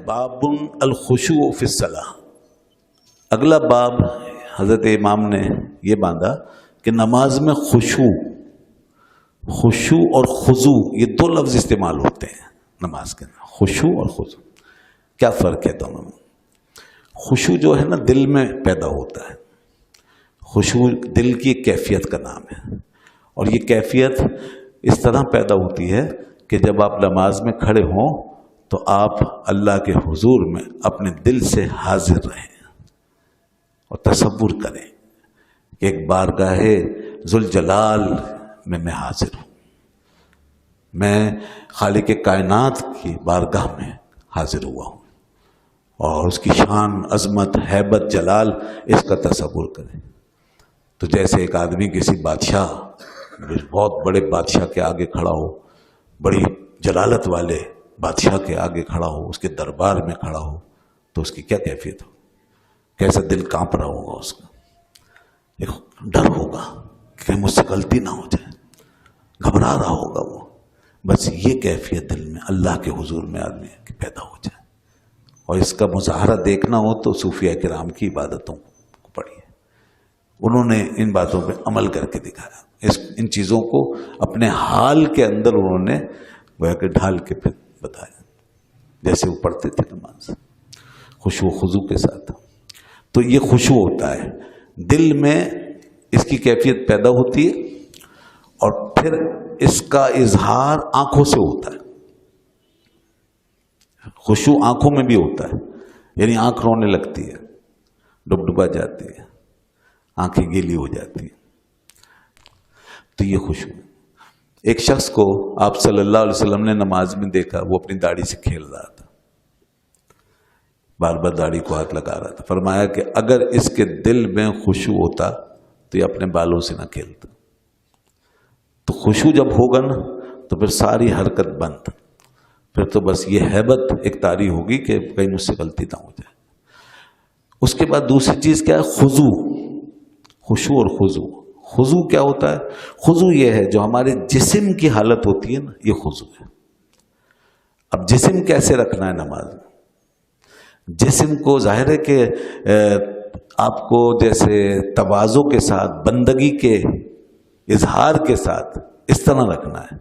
باب الخشوع فی الصلاۃ. اگلا باب حضرت امام نے یہ باندھا کہ نماز میں خشوع اور خضوع یہ دو لفظ استعمال ہوتے ہیں نماز کے اندر. خشوع اور خضوع کیا فرق ہے دونوں میں؟ خشوع جو ہے نا دل میں پیدا ہوتا ہے. خشوع دل کی ایک کیفیت کا نام ہے، اور یہ کیفیت اس طرح پیدا ہوتی ہے کہ جب آپ نماز میں کھڑے ہوں تو آپ اللہ کے حضور میں اپنے دل سے حاضر رہیں اور تصور کریں کہ ایک بارگاہ ذوالجلال میں حاضر ہوں، میں خالق کائنات کی بارگاہ میں حاضر ہوا ہوں، اور اس کی شان، عظمت، ہیبت، جلال اس کا تصور کریں. تو جیسے ایک آدمی کسی بادشاہ، بہت بڑے بادشاہ کے آگے کھڑا ہو، بڑی جلالت والے بادشاہ کے آگے کھڑا ہو، اس کے دربار میں کھڑا ہو، تو اس کی کیا کیفیت ہو، کیسا دل کانپ رہا ہوگا، اس کا ایک ڈر ہوگا کہ مجھ سے غلطی نہ ہو جائے، گھبرا رہا ہوگا وہ. بس یہ کیفیت دل میں اللہ کے حضور میں آدمی کی پیدا ہو جائے. اور اس کا مظاہرہ دیکھنا ہو تو صوفیاء کرام کی عبادتوں کو پڑھیے، انہوں نے ان باتوں پہ عمل کر کے دکھایا. ان چیزوں کو اپنے حال کے اندر انہوں نے وہ کہ ڈھال کے پھر بتایا، جیسے وہ پڑھتے تھے نماز خشوع و خضوع کے ساتھ. تو یہ خشوع ہوتا ہے، دل میں اس کی کیفیت پیدا ہوتی ہے، اور پھر اس کا اظہار آنکھوں سے ہوتا ہے. خشوع آنکھوں میں بھی ہوتا ہے، یعنی آنکھ رونے لگتی ہے، ڈبڈبا جاتی ہے، آنکھیں گیلی ہو جاتی ہیں. تو یہ خشوع. ایک شخص کو آپ صلی اللہ علیہ وسلم نے نماز میں دیکھا، وہ اپنی داڑھی سے کھیل رہا تھا، بار بار داڑھی کو ہاتھ لگا رہا تھا. فرمایا کہ اگر اس کے دل میں خشوع ہوتا تو یہ اپنے بالوں سے نہ کھیلتا. تو خشوع جب ہوگا نا تو پھر ساری حرکت بند، پھر تو بس یہ ہیبت اختیاری ہوگی کہ کہیں مجھ سے غلطی نہ ہو جائے. اس کے بعد دوسری چیز کیا ہے؟ خضوع. خشوع اور خضوع. خضوع کیا ہوتا ہے؟ خضوع یہ ہے جو ہمارے جسم کی حالت ہوتی ہے نا، یہ خضوع ہے. اب جسم کیسے رکھنا ہے نماز میں؟ جسم کو ظاہر ہے کہ آپ کو جیسے تواضع کے ساتھ، بندگی کے اظہار کے ساتھ اس طرح رکھنا ہے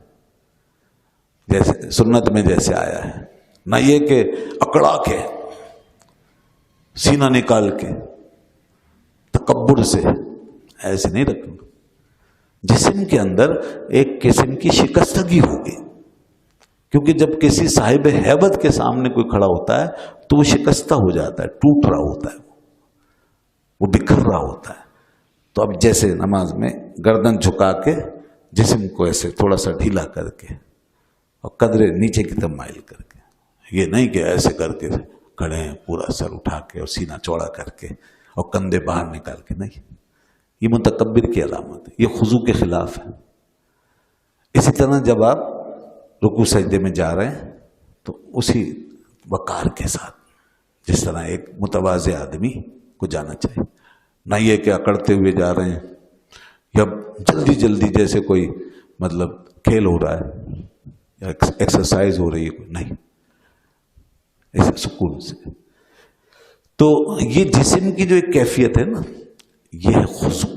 جیسے سنت میں جیسے آیا ہے. نہ یہ کہ اکڑا کے، سینہ نکال کے، تکبر سے، ایسے نہیں رکھنا. جسم کے اندر ایک قسم کی شکستگی ہوگی، کیونکہ جب کسی صاحب ہیبت کے سامنے کوئی کھڑا ہوتا ہے تو وہ شکستہ ہو جاتا ہے، ٹوٹ رہا ہوتا ہے، وہ بکھر رہا ہوتا ہے. تو اب جیسے نماز میں گردن جھکا کے جسم کو ایسے تھوڑا سا ڈھیلا کر کے اور قدرے نیچے کی طرف مائل کر کے، یہ نہیں کہ ایسے کر کے کھڑے ہیں پورا سر اٹھا کے اور سینہ چوڑا کر کے اور کندھے باہر نکال کے، نہیں، یہ متکبر کی علامت ہے، یہ خضوع کے خلاف ہے. اسی طرح جب آپ رکوع سجدے میں جا رہے ہیں تو اسی وقار کے ساتھ، جس طرح ایک متواضع آدمی کو جانا چاہیے. نہ یہ کہ اکڑتے ہوئے جا رہے ہیں یا جلدی جلدی جیسے کوئی مطلب کھیل ہو رہا ہے یا ایکسرسائز ہو رہی ہے، نہیں، ایسے سکون سے. تو یہ جسم کی جو ایک کیفیت ہے نا، یہ ہے خشوع،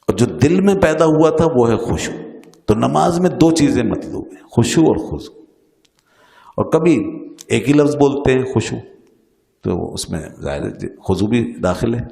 اور جو دل میں پیدا ہوا تھا وہ ہے خشوع. تو نماز میں دو چیزیں مطلوب ہیں، خشوع اور خضوع. اور کبھی ایک ہی لفظ بولتے ہیں خشوع، تو اس میں ظاہر خضوع بھی داخل ہے.